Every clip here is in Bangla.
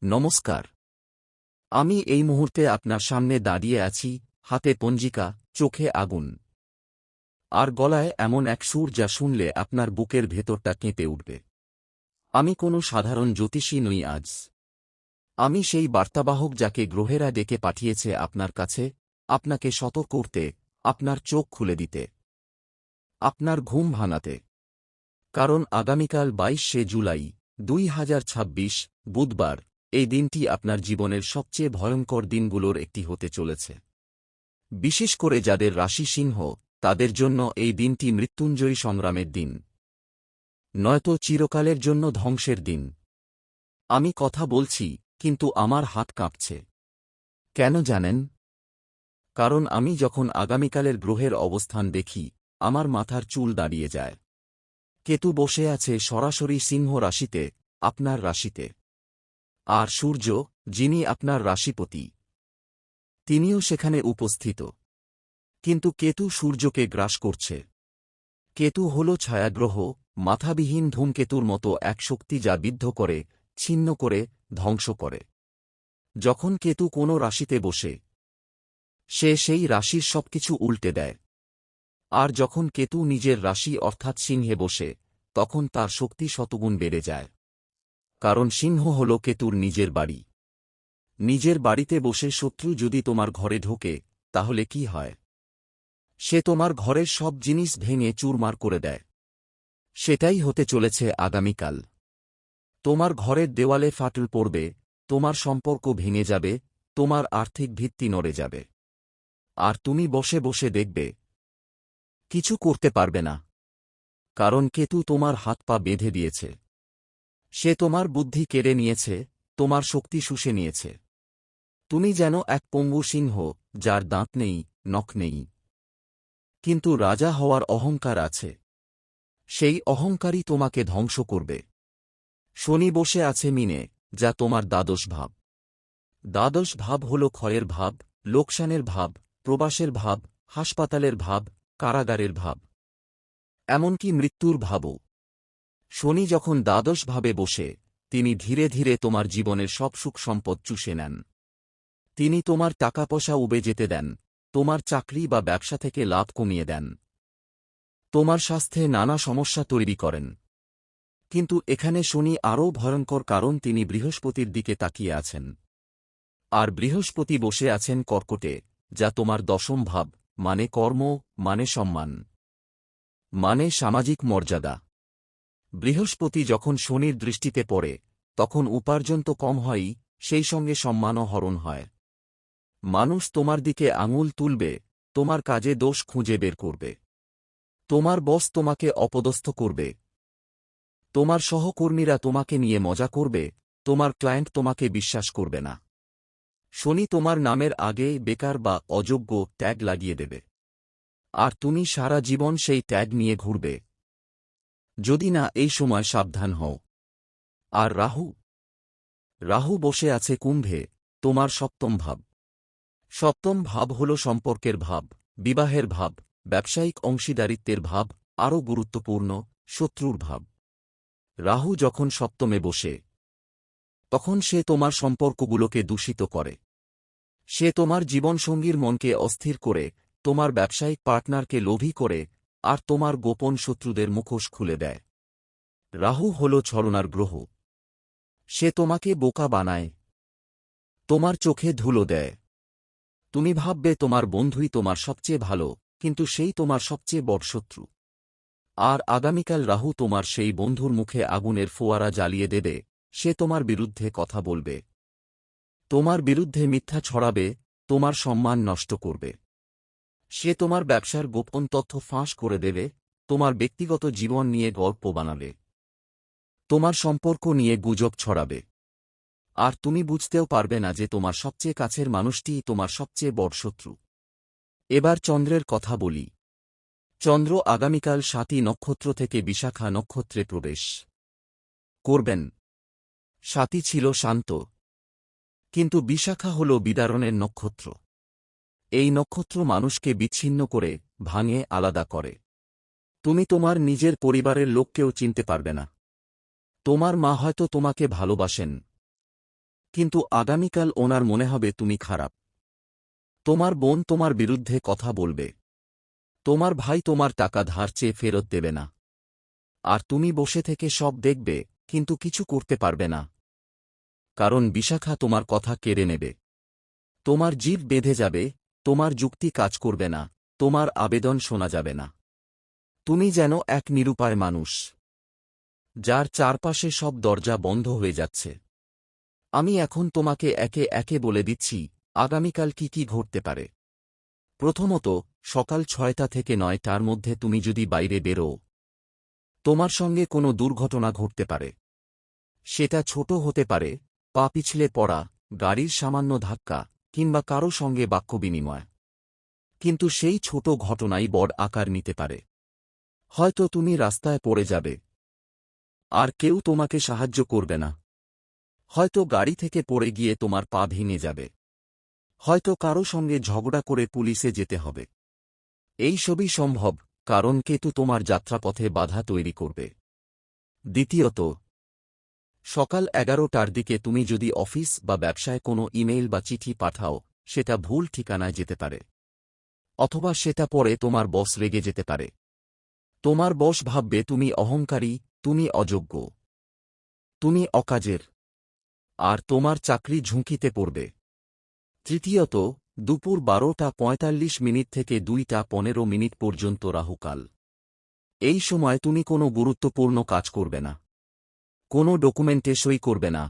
নমস্কার। আমি এই মুহূর্তে আপনার সামনে দাঁড়িয়ে আছি, হাতে পঞ্জিকা, চোখে আগুন আর গলায় এমন এক সুর যা শুনলে আপনার বুকের ভেতরটা কেঁপে উঠবে। আমি কোনো সাধারণ জ্যোতিষী নই আজ। আমি সেই বার্তাবাহক যাকে গ্রহেরা ডেকে পাঠিয়েছে আপনার কাছে, আপনাকে সতর্ক করতে, আপনার চোখ খুলে দিতে, আপনার ঘুম ভাঙাতে। কারণ আগামীকাল 22শে জুলাই 2026 বুধবার, এই দিনটি আপনার জীবনের সবচেয়ে ভয়ঙ্কর দিনগুলোর একটি হতে চলেছে। বিশেষ করে যাদের রাশি সিংহ, তাদের জন্য এই দিনটি মৃত্যুঞ্জয়ী সংগ্রামের দিন, নয়তো চিরকালের জন্য ধ্বংসের দিন। আমি কথা বলছি, কিন্তু আমার হাত কাঁপছে। কেন জানেন? কারণ আমি যখন আগামীকালের গ্রহের অবস্থান দেখি, আমার মাথার চুল দাঁড়িয়ে যায়। কেতু বসে আছে সরাসরি সিংহ রাশিতে, আপনার রাশিতে। আর সূর্য, যিনি আপনার রাশিপতি, তিনিও সেখানে উপস্থিত। কিন্তু কেতু সূর্যকে গ্রাস করছে। কেতু হল ছায়াগ্রহ, মাথাবিহীন ধূমকেতুর মতো এক শক্তি যা বিদ্ধ করে, ছিন্ন করে, ধ্বংস করে। যখন কেতু কোনো রাশিতে বসে, সে সেই রাশির সবকিছু উল্টে দেয়। আর যখন কেতু নিজের রাশি অর্থাৎ সিংহে বসে, তখন তার শক্তি শতগুণ বেড়ে যায়। কারণ সিংহ হল কেতুর নিজের বাড়ি। নিজের বাড়িতে বসে শত্রু যদি তোমার ঘরে ঢোকে, তাহলে কি হয়? সে তোমার ঘরের সব জিনিস ভেঙে চুরমার করে দেয়। সেটাই হতে চলেছে আগামীকাল। তোমার ঘরের দেওয়ালে ফাটল পড়বে, তোমার সম্পর্ক ভেঙে যাবে, তোমার আর্থিক ভিত্তি নড়ে যাবে। আর তুমি বসে বসে দেখবে, কিছু করতে পারবে না। কারণ কেতু তোমার হাত পা বেঁধে দিয়েছে। সে তোমার বুদ্ধি কেড়ে নিয়েছে, তোমার শক্তি শুষে নিয়েছে। তুমি যেন এক পঙ্গু সিংহ, যার দাঁত নেই, নখ নেই, কিন্তু রাজা হওয়ার অহংকার আছে। সেই অহংকারই তোমাকে ধ্বংস করবে। শনি বসে আছে মিনে, যা তোমার দ্বাদশ ভাব। দ্বাদশ ভাব হল ক্ষয়ের ভাব, লোকসানের ভাব, প্রবাসের ভাব, হাসপাতালের ভাব, কারাগারের ভাব, এমনকি মৃত্যুর ভাবও। শনি যখন দ্বাদশ ভাবে বসে, তিনি ধীরে ধীরে তোমার জীবনের সব সুখ সম্পদ চুষে নেন। তিনি তোমার টাকা পয়সা উবে যেতে দেন, তোমার চাকরি বা ব্যবসা থেকে লাভ কমিয়ে দেন, তোমার স্বাস্থ্যে নানা সমস্যা তৈরি করেন। কিন্তু এখানে শনি আরও ভয়ঙ্কর, কারণ তিনি বৃহস্পতির দিকে তাকিয়ে আছেন। আর বৃহস্পতি বসে আছেন কর্কটে, যা তোমার দশম ভাব, মানে কর্ম, মানে সম্মান, মানে সামাজিক মর্যাদা। বৃহস্পতি যখন শনির দৃষ্টিতে পড়ে, তখন উপার্জন তো কম হয়ই, সেই সঙ্গে সম্মানও হরণ হয়। মানুষ তোমার দিকে আঙুল তুলবে, তোমার কাজে দোষ খুঁজে বের করবে। তোমার বস তোমাকে অপদস্থ করবে, তোমার সহকর্মীরা তোমাকে নিয়ে মজা করবে, তোমার ক্লায়েন্ট তোমাকে বিশ্বাস করবে না। শনি তোমার নামের আগে বেকার বা অযোগ্য ট্যাগ লাগিয়ে দেবে। আর তুমি সারা জীবন সেই ট্যাগ নিয়ে ঘুরবে, যদি না এই সময় সাবধান হও। আর রাহু, রাহু বসে আছে কুম্ভে, তোমার সপ্তম ভাব। সপ্তম ভাব হল সম্পর্কের ভাব, বিবাহের ভাব, ব্যবসায়িক অংশীদারিত্বের ভাব, আরও গুরুত্বপূর্ণ, শত্রুর ভাব। রাহু যখন সপ্তমে বসে, তখন সে তোমার সম্পর্কগুলোকে দূষিত করে। সে তোমার জীবনসঙ্গীর মনকে অস্থির করে, তোমার ব্যবসায়িক পার্টনারকে লোভী করে, আর তোমার গোপন শত্রুদের মুখোশ খুলে দেয়। রাহু হল ছলনার গ্রহ। সে তোমাকে বোকা বানায়, তোমার চোখে ধুলো দেয়। তুমি ভাববে তোমার বন্ধুই তোমার সবচেয়ে ভালো, কিন্তু সেই তোমার সবচেয়ে বড় শত্রু। আর আগামীকাল রাহু তোমার সেই বন্ধুর মুখে আগুনের ফোয়ারা জ্বালিয়ে দেবে। সে তোমার বিরুদ্ধে কথা বলবে, তোমার বিরুদ্ধে মিথ্যা ছড়াবে, তোমার সম্মান নষ্ট করবে। সে তোমার ব্যবসার গোপন তথ্য ফাঁস করে দেবে, তোমার ব্যক্তিগত জীবন নিয়ে গল্প বানাবে, তোমার সম্পর্ক নিয়ে গুজব ছড়াবে। আর তুমি বুঝতেও পারবে না যে তোমার সবচেয়ে কাছের মানুষটিই তোমার সবচেয়ে বড় শত্রু। এবার চন্দ্রের কথা বলি। চন্দ্র আগামীকাল স্বাতী নক্ষত্র থেকে বিশাখা নক্ষত্রে প্রবেশ করবেন। স্বাতী ছিল শান্ত, কিন্তু বিশাখা হল বিদারণের নক্ষত্র। এই নক্ষত্র মানুষকে বিচ্ছিন্ন করে, ভাঙে, আলাদা করে। তুমি তোমার নিজের পরিবারের লোককেও চিনতে পারবে না। তোমার মা হয়তো তোমাকে ভালোবাসেন, কিন্তু আগামীকাল ওনার মনে হবে তুমি খারাপ। তোমার বোন তোমার বিরুদ্ধে কথা বলবে। তোমার ভাই তোমার টাকা ধার চেয়ে ফেরত দেবে না। আর তুমি বসে থেকে সব দেখবে, কিন্তু কিছু করতে পারবে না। কারণ বিশাখা তোমার কথা কেড়ে নেবে। তোমার জিভ বেঁধে যাবে, তোমার যুক্তি কাজ করবে না, তোমার আবেদন শোনা যাবে না। তুমি যেন এক নিরুপায় মানুষ, যার চারপাশে সব দরজা বন্ধ হয়ে যাচ্ছে। আমি এখন তোমাকে একে একে বলে দিচ্ছি আগামীকাল কি কি ঘটতে পারে। প্রথমত, সকাল 6টা থেকে 9টার মধ্যে তুমি যদি বাইরে বেরো, তোমার সঙ্গে কোনো দুর্ঘটনা ঘটতে পারে। সেটা ছোট হতে পারে, পা পিছলে পড়া, গাড়ির সামান্য ধাক্কা, কিংবা কারো সঙ্গে বাক্য বিনিময়। কিন্তু সেই ছোট ঘটনাই বড় আকার নিতে পারে। হয়তো তুমি রাস্তায় পড়ে যাবে, আর কেউ তোমাকে সাহায্য করবে না। হয়তো গাড়ি থেকে পড়ে গিয়ে তোমার পা ভেঙে যাবে। হয়তো কারো সঙ্গে ঝগড়া করে পুলিশে যেতে হবে। এই সবই সম্ভব, কারণ কেতু তোমার যাত্রাপথে বাধা তৈরি করবে। দ্বিতীয়ত, সকাল 11টার দিকে তুমি যদি অফিস বা ব্যবসায় কোনো ইমেইল বা চিঠি পাঠাও, সেটা ভুল ঠিকানায় যেতে পারে। অথবা সেটা পরে তোমার বস রেগে যেতে পারে। তোমার বস ভাববে তুমি অহংকারী, তুমি অযোগ্য, তুমি অকাজের, আর তোমার চাকরি ঝুঁকিতে পড়বে। তৃতীয়ত, দুপুর 12:45 থেকে 2:15 পর্যন্ত রাহুকাল। এই সময় তুমি কোনো গুরুত্বপূর্ণ কাজ করবে না। কোনো ডকুমেন্টে সই করবে না।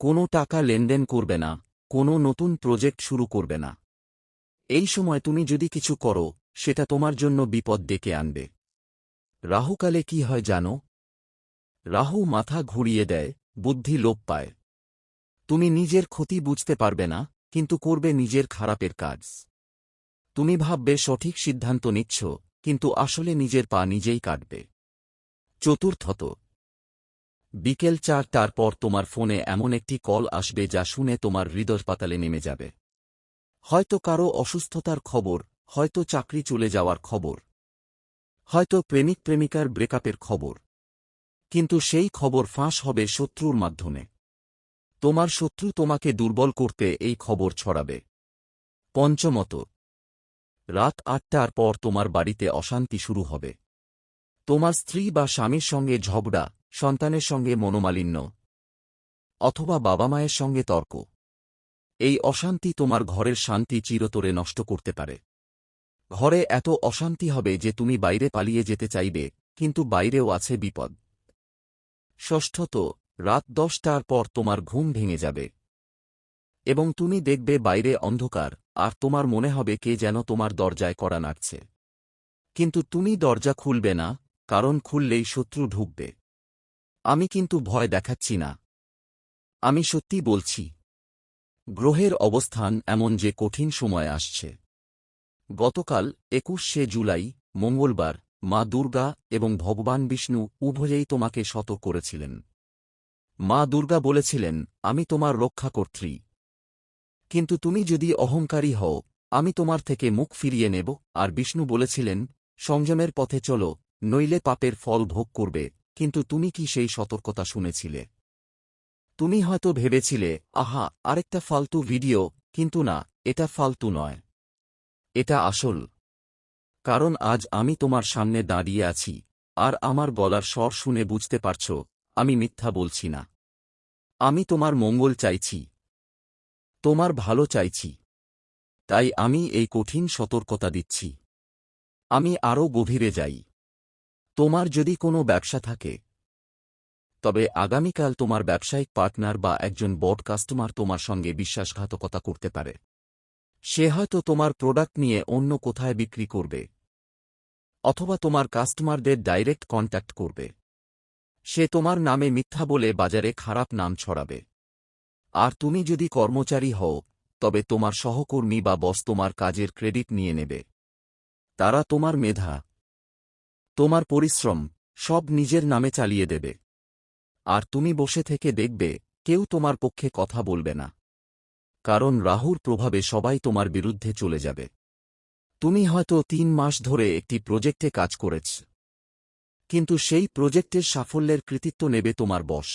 কোনো টাকা লেনদেন করবে না। কোনো নতুন প্রজেক্ট শুরু করবে না। এই সময় তুমি যদি কিছু করো, সেটা তোমার জন্য বিপদ ডেকে আনবে। রাহুকালে কি হয় জানো? রাহু মাথা ঘুরিয়ে দেয়, বুদ্ধি লোপ পায়। তুমি নিজের ক্ষতি বুঝতে পারবে না, কিন্তু করবে নিজের খারাপের কাজ। তুমি ভাববে সঠিক সিদ্ধান্ত নিচ্ছ, কিন্তু আসলে নিজের পা নিজেই কাটবে। চতুর্থত, বিকেল 4টার পর তোমার ফোনে এমন একটি কল আসবে যা শুনে তোমার হৃদয় পাতালে নেমে যাবে। হয়তো কারো অসুস্থতার খবর, হয়তো চাকরি চলে যাওয়ার খবর, হয়তো প্রেমিক প্রেমিকার ব্রেকআপের খবর। কিন্তু সেই খবর ফাঁস হবে শত্রুর মাধ্যমে। তোমার শত্রু তোমাকে দুর্বল করতে এই খবর ছড়াবে। পঞ্চমত, রাত 8টার পর তোমার বাড়িতে অশান্তি শুরু হবে। তোমার স্ত্রী বা স্বামীর সঙ্গে ঝগড়া, সন্তানের সঙ্গে মনোমালিন্য, অথবা বাবা মায়ের সঙ্গে তর্ক। এই অশান্তি তোমার ঘরের শান্তি চিরতরে নষ্ট করতে পারে। ঘরে এত অশান্তি হবে যে তুমি বাইরে পালিয়ে যেতে চাইবে, কিন্তু বাইরেও আছে বিপদ। ষষ্ঠত, রাত 10টার পর তোমার ঘুম ভেঙে যাবে এবং তুমি দেখবে বাইরে অন্ধকার, আর তোমার মনে হবে কে যেন তোমার দরজায় কড়া নাড়ছে। কিন্তু তুমি দরজা খুলবে না, কারণ খুললেই শত্রু ঢুকবে। আমি কিন্তু ভয় দেখাচ্ছি না, আমি সত্যি বলছি। গ্রহের অবস্থান এমন যে কঠিন সময় আসছে। গতকাল 21শে জুলাই, মঙ্গলবার, মা দুর্গা এবং ভগবান বিষ্ণু উভয়েই তোমাকে সতর্ক করেছিলেন। মা দুর্গা বলেছিলেন, আমি তোমার রক্ষাকর্ত্রী। কিন্তু তুমি যদি অহংকারী হও, আমি তোমার থেকে মুখ ফিরিয়ে নেব। আর বিষ্ণু বলেছিলেন, সংযমের পথে চলো, নইলে পাপের ফল ভোগ করবে। কিন্তু তুমি কি সেই সতর্কতা শুনেছিলে? তুমি হয়তো ভেবেছিলে, আহা, আরেকটা ফালতু ভিডিও। কিন্তু না, এটা ফালতু নয়, এটা আসল। কারণ আজ আমি তোমার সামনে দাঁড়িয়ে আছি, আর আমার গলার স্বর শুনে বুঝতে পারছ আমি মিথ্যা বলছি না। আমি তোমার মঙ্গল চাইছি, তোমার ভালো চাইছি। তাই আমি এই কঠিন সতর্কতা দিচ্ছি। আমি আরও গভীরে যাই। তোমার যদি কোনো ব্যবসা থাকে, তবে আগামীকাল তোমার ব্যবসায়িক পার্টনার বা একজন বড় কাস্টমার তোমার সঙ্গে বিশ্বাসঘাতকতা করতে পারে। সে হয়তো তোমার প্রোডাক্ট নিয়ে অন্য কোথায় বিক্রি করবে, অথবা তোমার কাস্টমারদের ডাইরেক্ট কন্ট্যাক্ট করবে। সে তোমার নামে মিথ্যা বলে বাজারে খারাপ নাম ছড়াবে। আর তুমি যদি কর্মচারী হও, তবে তোমার সহকর্মী বা বস তোমার কাজের ক্রেডিট নিয়ে নেবে। তারা তোমার মেধা, তোমার পরিশ্রম সব নিজের নামে চালিয়ে দেবে। আর তুমি বসে থেকে দেখবে কেউ তোমার পক্ষে কথা বলবে না। কারণ রাহুর প্রভাবে সবাই তোমার বিরুদ্ধে চলে যাবে। তুমি হয়তো 3 মাস ধরে একটি প্রজেক্টে কাজ করেছ, কিন্তু সেই প্রজেক্টের সাফল্যের কৃতিত্ব নেবে তোমার বস।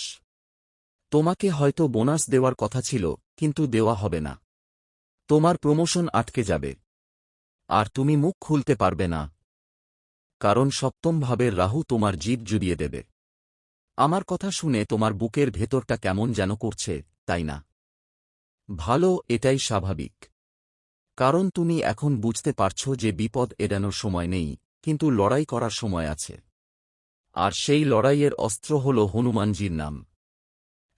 তোমাকে হয়তো বোনাস দেওয়ার কথা ছিল, কিন্তু দেওয়া হবে না। তোমার প্রমোশন আটকে যাবে। আর তুমি মুখ খুলতে পারবে না, কারণ সপ্তম ভাবের রাহু তোমার জিভ জুড়িয়ে দেবে। আমার কথা শুনে তোমার বুকের ভেতরটা কেমন যেন করছে, তাই না? ভালো, এটাই স্বাভাবিক। কারণ তুমি এখন বুঝতে পারছ যে বিপদ এড়ানোর সময় নেই, কিন্তু লড়াই করার সময় আছে। আর সেই লড়াইয়ের অস্ত্র হল হনুমানজির নাম।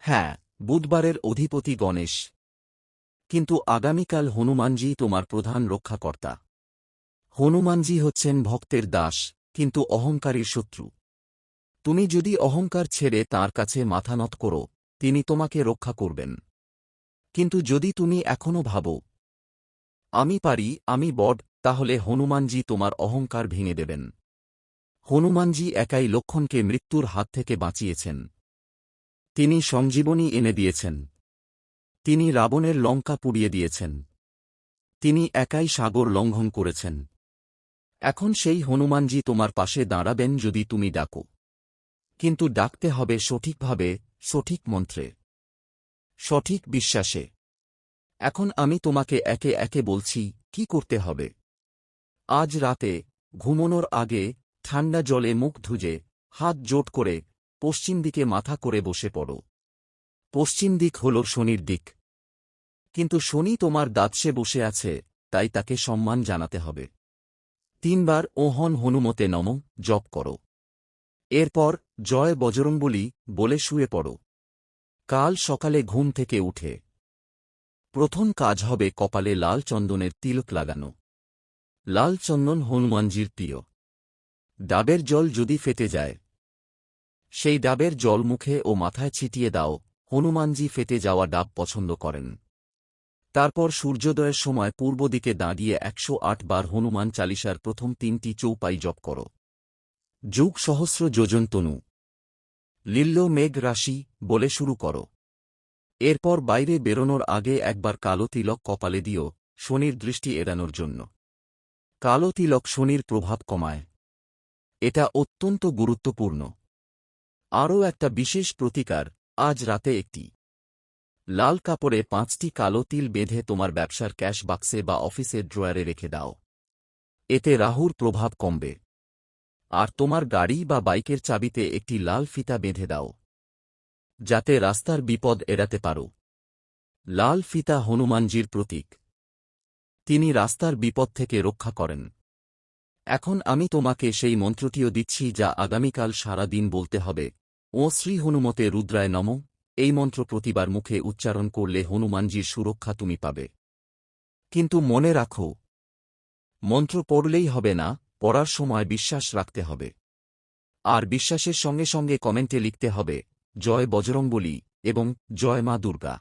হ্যাঁ, বুধবারের অধিপতি গণেশ, কিন্তু আগামীকাল হনুমানজি তোমার প্রধান রক্ষাকর্তা। হনুমানজি হচ্ছেন ভক্তের দাস, কিন্তু অহংকারীর শত্রু। তুমি যদি অহংকার ছেড়ে তাঁর কাছে মাথা নত করো, তিনি তোমাকে রক্ষা করবেন। কিন্তু যদি তুমি এখনও ভাবো, আমি পারি, আমি বড়, তাহলে হনুমানজি তোমার অহংকার ভেঙে দেবেন। হনুমানজি একাই লক্ষ্মণকে মৃত্যুর হাত থেকে বাঁচিয়েছেন। তিনি সঞ্জীবনী এনে দিয়েছেন। তিনি রাবণের লঙ্কা পুড়িয়ে দিয়েছেন। তিনি একাই সাগর লঙ্ঘন করেছেন। এখন সেই হনুমানজি তোমার পাশে দাঁড়াবেন যদি তুমি ডাকো। কিন্তু ডাকতে হবে সঠিকভাবে, সঠিক মন্ত্রে, সঠিক বিশ্বাসে। এখন আমি তোমাকে একে একে বলছি কি করতে হবে। আজ রাতে ঘুমোনোর আগে ঠান্ডা জলে মুখ ধুজে, হাত জোট করে, পশ্চিম দিকে মাথা করে বসে পড়ো। পশ্চিম দিক হল শনির দিক। কিন্তু শনি তোমার দ্বাদশে বসে আছে, তাই তাকে সম্মান জানাতে হবে। 3 বার ওহন হনুমতে নমঃ জপ করো। এরপর জয় বজরংবলী বলে শুয়ে পড়ো। কাল সকালে ঘুম থেকে উঠে প্রথম কাজ হবে কপালে লাল চন্দনের তিলক লাগানো। লাল চন্দন হনুমানজির প্রিয়। ডাবের জল যদি ফেটে যায়, সেই ডাবের জল মুখে ও মাথায় ছিটিয়ে দাও। হনুমানজি ফেটে যাওয়া ডাব পছন্দ করেন। তারপর সূর্যোদয়ের সময় পূর্ব দিকে দাঁড়িয়ে 108 বার হনুমান চালিসার প্রথম 3টি চৌপাই জপ করো। যুগ সহস্র যোজন তনু লিল্ল মেঘ রাশি বলে শুরু করো। এরপর বাইরে বেরোনোর আগে একবার কালো তিলক কপালে দিও, শনির দৃষ্টি এড়ানোর জন্য। কালো তিলক শনির প্রভাব কমায়। এটা অত্যন্ত গুরুত্বপূর্ণ। আরও একটা বিশেষ প্রতিকার, আজ রাতে একটি লাল কাপড়ে 5টি কালো তিল বেঁধে তোমার ব্যবসার ক্যাশ বাক্সে বা অফিসের ড্রয়ারে রেখে দাও। এতে রাহুর প্রভাব কমবে। আর তোমার গাড়ি বা বাইকের চাবিতে একটি লাল ফিতা বেঁধে দাও, যাতে রাস্তার বিপদ এড়াতে পারো। লাল ফিতা হনুমানজির প্রতীক। তিনি রাস্তার বিপদ থেকে রক্ষা করেন। এখন আমি তোমাকে সেই মন্ত্রটিও দিচ্ছি যা আগামীকাল সারা দিন বলতে হবে। ও শ্রী হনুমতে রুদ্রায় নমঃ। এই মন্ত্র প্রতিবার মুখে উচ্চারণ করলে হনুমানজির সুরক্ষা তুমি পাবে। কিন্তু মনে রাখো, মন্ত্র পড়লেই হবে না, পড়ার সময় বিশ্বাস রাখতে হবে। আর বিশ্বাসের সঙ্গে সঙ্গে কমেন্টে লিখতে হবে জয় বজরংবলী এবং জয় মা দুর্গা।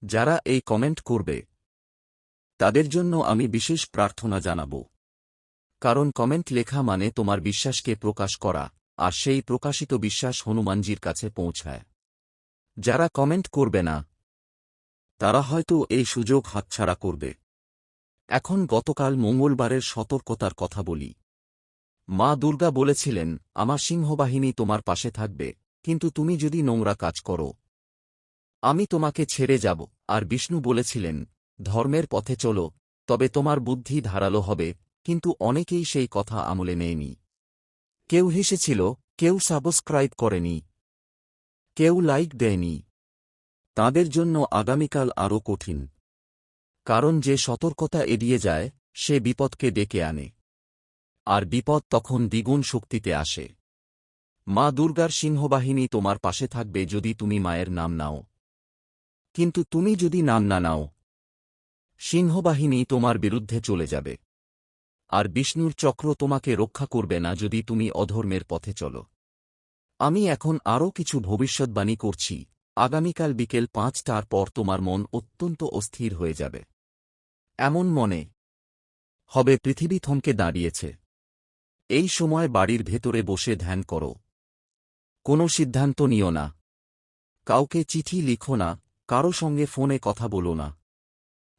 যারা এই কমেন্ট করবে তাদের জন্য আমি বিশেষ প্রার্থনা জানাব। কারণ কমেন্ট লেখা মানে তোমার বিশ্বাসকে প্রকাশ করা, আর সেই প্রকাশিত বিশ্বাস হনুমানজির কাছে পৌঁছায়। যারা কমেন্ট করবে না, তারা হয়তো এই সুযোগ হাতছাড়া করবে। এখন গতকাল মঙ্গলবারের সতর্কতার কথা বলি। মা দুর্গা বলেছিলেন, আমার সিংহবাহিনী তোমার পাশে থাকবে, কিন্তু তুমি যদি নোংরা কাজ করো, আমি তোমাকে ছেড়ে যাব। আর বিষ্ণু বলেছিলেন, ধর্মের পথে চলো, তবে তোমার বুদ্ধি ধারালো হবে। কিন্তু অনেকেই সেই কথা আমলে নেয়নি। কেউ হেসেছিল, কেউ সাবস্ক্রাইব করেনি, কেউ লাইক দেয়নি। তাদের জন্য আগামীকাল আরও কঠিন। কারণ যে সতর্কতা এড়িয়ে যায়, সে বিপদকে ডেকে আনে। আর বিপদ তখন দ্বিগুণ শক্তিতে আসে। মা দুর্গার সিংহবাহিনী তোমার পাশে থাকবে যদি তুমি মায়ের নাম নাও। কিন্তু তুমি যদি নাম না নাও, সিংহবাহিনী তোমার বিরুদ্ধে চলে যাবে। আর বিষ্ণুর চক্র তোমাকে রক্ষা করবে না যদি তুমি অধর্মের পথে চলো। আমি এখন আরও কিছু ভবিষ্যদ্বাণী করছি। আগামীকাল বিকেল 5টার পর তোমার মন অত্যন্ত অস্থির হয়ে যাবে। এমন মনে হবে পৃথিবী থমকে দাঁড়িয়েছে। এই সময় বাড়ির ভেতরে বসে ধ্যান করো। কোনো সিদ্ধান্ত নিও না। কাউকে চিঠি লিখো না, কারো সঙ্গে ফোনে কথা বলো না।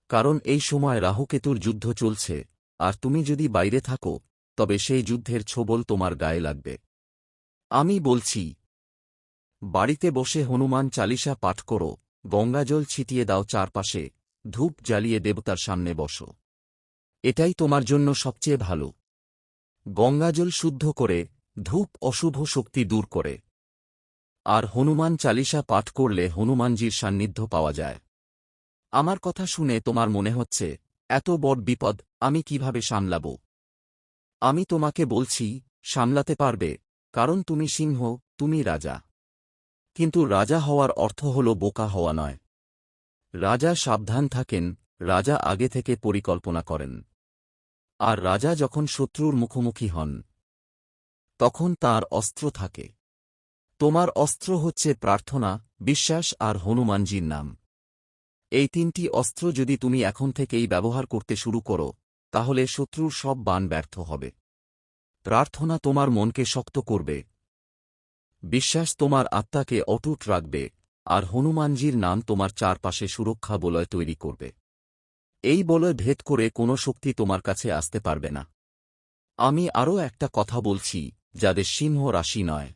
কারণ এই সময় রাহুকেতুর যুদ্ধ চলছে, আর তুমি যদি বাইরে থাকো, তবে সেই যুদ্ধের ছোবল তোমার গায়ে লাগবে। আমি বলছি, বাড়িতে বসে হনুমান চালিসা পাঠ করো, গঙ্গাজল ছিটিয়ে দাও চারপাশে, ধূপ জ্বালিয়ে দেবতার সামনে বসো। এটাই তোমার জন্য সবচেয়ে ভালো। গঙ্গাজল শুদ্ধ করে, ধূপ অশুভ শক্তি দূর করে। আর হনুমান চালিসা পাঠ করলে হনুমানজির সান্নিধ্য পাওয়া যায়। আমার কথা শুনে তোমার মনে হচ্ছে, এত বড় বিপদ আমি কিভাবে সামলাব? আমি তোমাকে বলছি, সামলাতে পারবে, কারণ তুমি সিংহ, তুমি রাজা। কিন্তু রাজা হওয়ার অর্থ হল বোকা হওয়া নয়। রাজা সাবধান থাকেন, রাজা আগে থেকে পরিকল্পনা করেন। আর রাজা যখন শত্রুর মুখোমুখি হন, তখন তার অস্ত্র থাকে। তোমার অস্ত্র হচ্ছে প্রার্থনা, বিশ্বাস আর হনুমানজির নাম। এই তিনটি অস্ত্র যদি তুমি এখন থেকেই ব্যবহার করতে শুরু করো, তাহলে শত্রুর সব বাণ ব্যর্থ হবে। প্রার্থনা তোমার মনকে শক্ত করবে, বিশ্বাস তোমার আত্মাকে অটুট রাখবে, আর হনুমানজির নাম তোমার চারপাশে সুরক্ষা বলয় তৈরি করবে। এই বলয় ভেদ করে কোনো শক্তি তোমার কাছে আসতে পারবে না। আমি আরও একটা কথা বলছি, যাদের সিংহ রাশি নয়,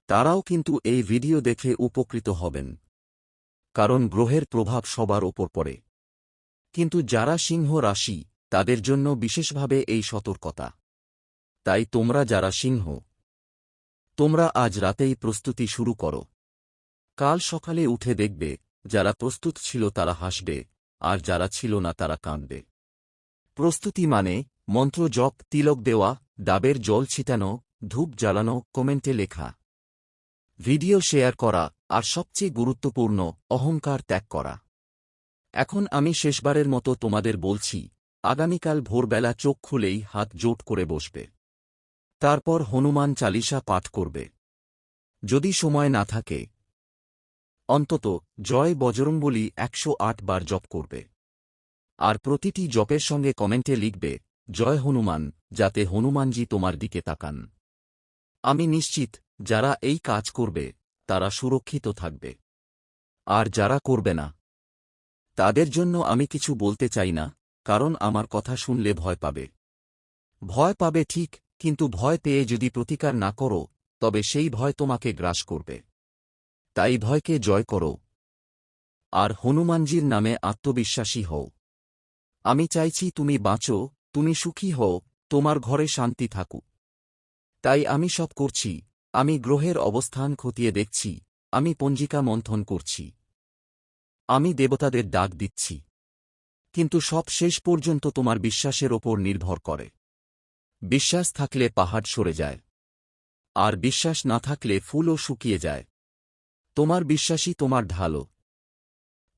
তারাও কিন্তু এই ভিডিও দেখে উপকৃত হবেন, কারণ গ্রহের প্রভাব সবার ওপর পড়ে। কিন্তু যারা সিংহ রাশি, তাদের জন্য বিশেষভাবে এই সতর্কতা। তাই তোমরা যারা সিংহ, তোমরা আজ রাতেই প্রস্তুতি শুরু করো। কাল সকালে উঠে দেখবে, যারা প্রস্তুত ছিল তারা হাসবে, আর যারা ছিল না তারা কাঁদবে। প্রস্তুতি মানে মন্ত্র জপ, তিলক দেওয়া, ডাবের জল ছিটানো, ধূপ জ্বালানো, কমেন্টে লেখা, ভিডিও শেয়ার করা, আর সবচেয়ে গুরুত্বপূর্ণ, অহংকার ত্যাগ করা। এখন আমি শেষবারের মতো তোমাদের বলছি, আগামীকাল ভোরবেলা চোখ খুলেই হাত জোট করে বসবে। তারপর হনুমান চালিসা পাঠ করবে। যদি সময় না থাকে, অন্তত জয় বজরংবলী 108 বার জপ করবে। আর প্রতিটি জপের সঙ্গে কমেন্টে লিখবে, জয় হনুমান, যাতে হনুমানজি তোমার দিকে তাকান। আমি নিশ্চিত, যারা এই কাজ করবে, তারা সুরক্ষিত থাকবে। আর যারা করবে না, তাদের জন্য আমি কিছু বলতে চাই না, কারণ আমার কথা শুনলে ভয় পাবে। ভয় পাবে ঠিক, কিন্তু ভয় পেয়ে যদি প্রতিকার না করো, তবে সেই ভয় তোমাকে গ্রাস করবে। তাই ভয়কে জয় করো, আর হনুমানজির নামে আত্মবিশ্বাসী হও। আমি চাইছি তুমি বাঁচো, তুমি সুখী হও, তোমার ঘরে শান্তি থাকুক। তাই আমি সব করছি, আমি গ্রহের অবস্থান খতিয়ে দেখছি, আমি পঞ্জিকা মন্থন করছি, আমি দেবতাদের ডাক দিচ্ছি। কিন্তু সব শেষ পর্যন্ত তোমার বিশ্বাসের ওপর নির্ভর করে। বিশ্বাস থাকলে পাহাড় সরে যায়, আর বিশ্বাস না থাকলে ফুলও শুকিয়ে যায়। তোমার বিশ্বাসই তোমার ঢাল,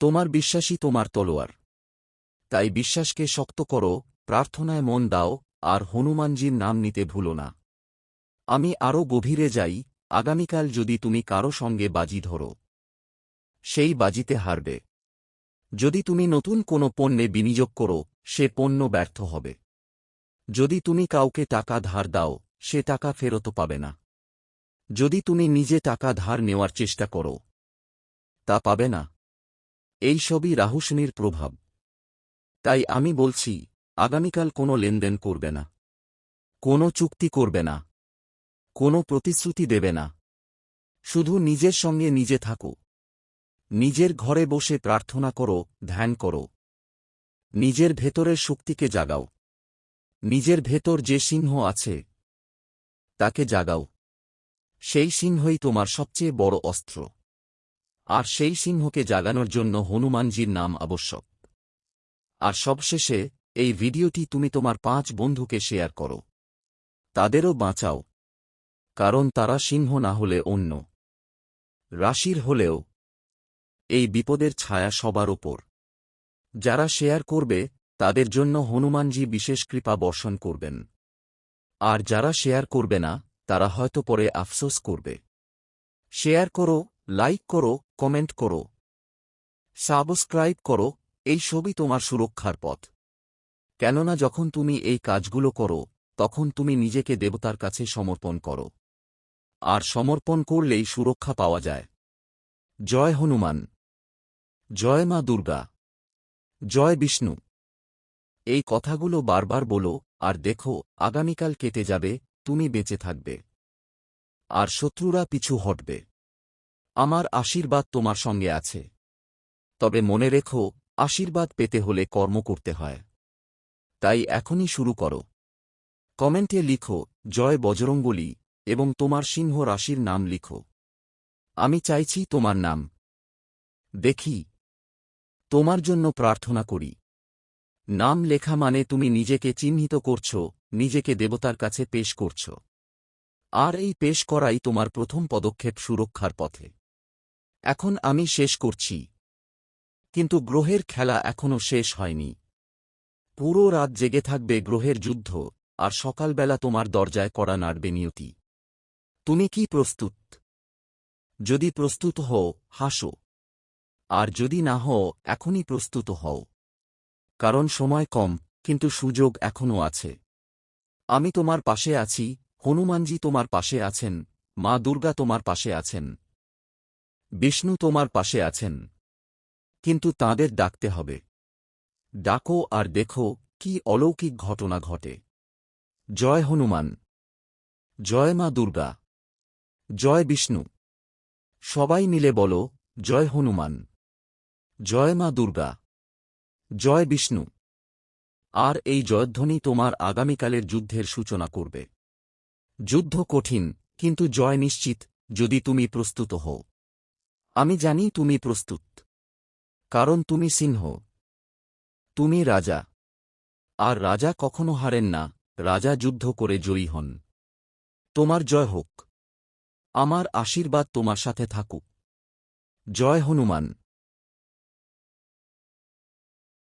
তোমার বিশ্বাসই তোমার তলোয়ার। তাই বিশ্বাসকে শক্ত করো, প্রার্থনায় মন দাও, আর হনুমানজির নাম নিতে ভুলো না। আমি আরও গভীরে যাই, আগামীকাল যদি তুমি কারো সঙ্গে বাজি ধরো, সেই বাজিতে হারবে। যদি তুমি নতুন কোনো পণ্যে বিনিয়োগ করো, সে পণ্য ব্যর্থ হবে। যদি তুমি কাউকে টাকা ধার দাও, সে টাকা ফেরত পাবে না। যদি তুমি নিজে টাকা ধার নেওয়ার চেষ্টা করো, তা পাবে না। এই সবই রাহু শনির প্রভাব। তাই আমি বলছি, আগামীকাল কোনো লেনদেন করবে না, কোনো চুক্তি করবে না, কোনো প্রতিশ্রুতি দেবে না। শুধু নিজের সঙ্গে নিজে থাকো। নিজের ঘরে বসে প্রার্থনা করো, ধ্যান করো। নিজের ভেতরের শক্তিকে জাগাও। নিজের ভেতর যে সিংহ আছে, তাকে জাগাও। সেই সিংহই তোমার সবচেয়ে বড় অস্ত্র। আর সেই সিংহকে জাগানোর জন্য হনুমানজির নাম আবশ্যক। আর সবশেষে, এই ভিডিওটি তুমি তোমার 5 বন্ধুকে শেয়ার করো। তাদেরও বাঁচাও, কারণ তারা সিংহ না হলে অন্য রাশির হলেও এই বিপদের ছায়া সবার ওপর। যারা শেয়ার করবে, তাদের জন্য হনুমানজি বিশেষ কৃপা বর্ষণ করবেন। আর যারা শেয়ার করবে না, তারা হয়তো পরে আফসোস করবে। শেয়ার করো, লাইক করো, কমেন্ট করো, সাবস্ক্রাইব করো, এই সবই তোমার সুরক্ষার পথ। কেননা যখন তুমি এই কাজগুলো করো, তখন তুমি নিজেকে দেবতার কাছে সমর্পণ করো। আর সমর্পণ করলেই সুরক্ষা পাওয়া যায়। জয় হনুমান, জয় মা দুর্গা, জয় বিষ্ণু। এই কথাগুলো বারবার বলো, আর দেখো, আগামীকাল কেটে যাবে, তুমি বেঁচে থাকবে, আর শত্রুরা পিছু হটবে। আমার আশীর্বাদ তোমার সঙ্গে আছে। তবে মনে রেখো, আশীর্বাদ পেতে হলে কর্ম করতে হয়। তাই এখনই শুরু করো। কমেন্টে লিখো জয় বজরঙ্গলী এবং তোমার সিংহ রাশির নাম লিখো। আমি চাইছি তোমার নাম দেখি, তোমার জন্য প্রার্থনা করি। নাম লেখা মানে তুমি নিজেকে চিহ্নিত করছ, নিজেকে দেবতার কাছে পেশ করছ। আর এই পেশ করাই তোমার প্রথম পদক্ষেপ সুরক্ষার পথে। এখন আমি শেষ করছি, কিন্তু গ্রহের খেলা এখনও শেষ হয়নি। পুরো রাত জেগে থাকবে গ্রহের যুদ্ধ, আর সকালবেলা তোমার দরজায় কড়া নাড়বে নিয়তি। তুমি কি প্রস্তুত? যদি প্রস্তুত হও, হাসো। আর যদি না হও, এখনই প্রস্তুত হও। কারণ সময় কম, কিন্তু সুযোগ এখনও আছে। আমি তোমার পাশে আছি, হনুমানজি তোমার পাশে আছেন, মা দুর্গা তোমার পাশে আছেন, বিষ্ণু তোমার পাশে আছেন। কিন্তু তাঁদের ডাকতে হবে। ডাকো আর দেখো কি অলৌকিক ঘটনা ঘটে। জয় হনুমান, জয় মা দুর্গা, জয় বিষ্ণু। সবাই মিলে বলো, জয় হনুমান, জয় মা দুর্গা, জয় বিষ্ণু। আর এই জয়ধ্বনি তোমার আগামীকালের যুদ্ধের সূচনা করবে। যুদ্ধ কঠিন, কিন্তু জয় নিশ্চিত, যদি তুমি প্রস্তুত হও। আমি জানি তুমি প্রস্তুত। কারণ তুমি সিংহ, তুমি রাজা। আর রাজা কখনো হারেন না, রাজা যুদ্ধ করে জয়ী হন। তোমার জয় হোক। আমার আশীর্বাদ তোমার সাথে থাকুক। জয় হনুমান।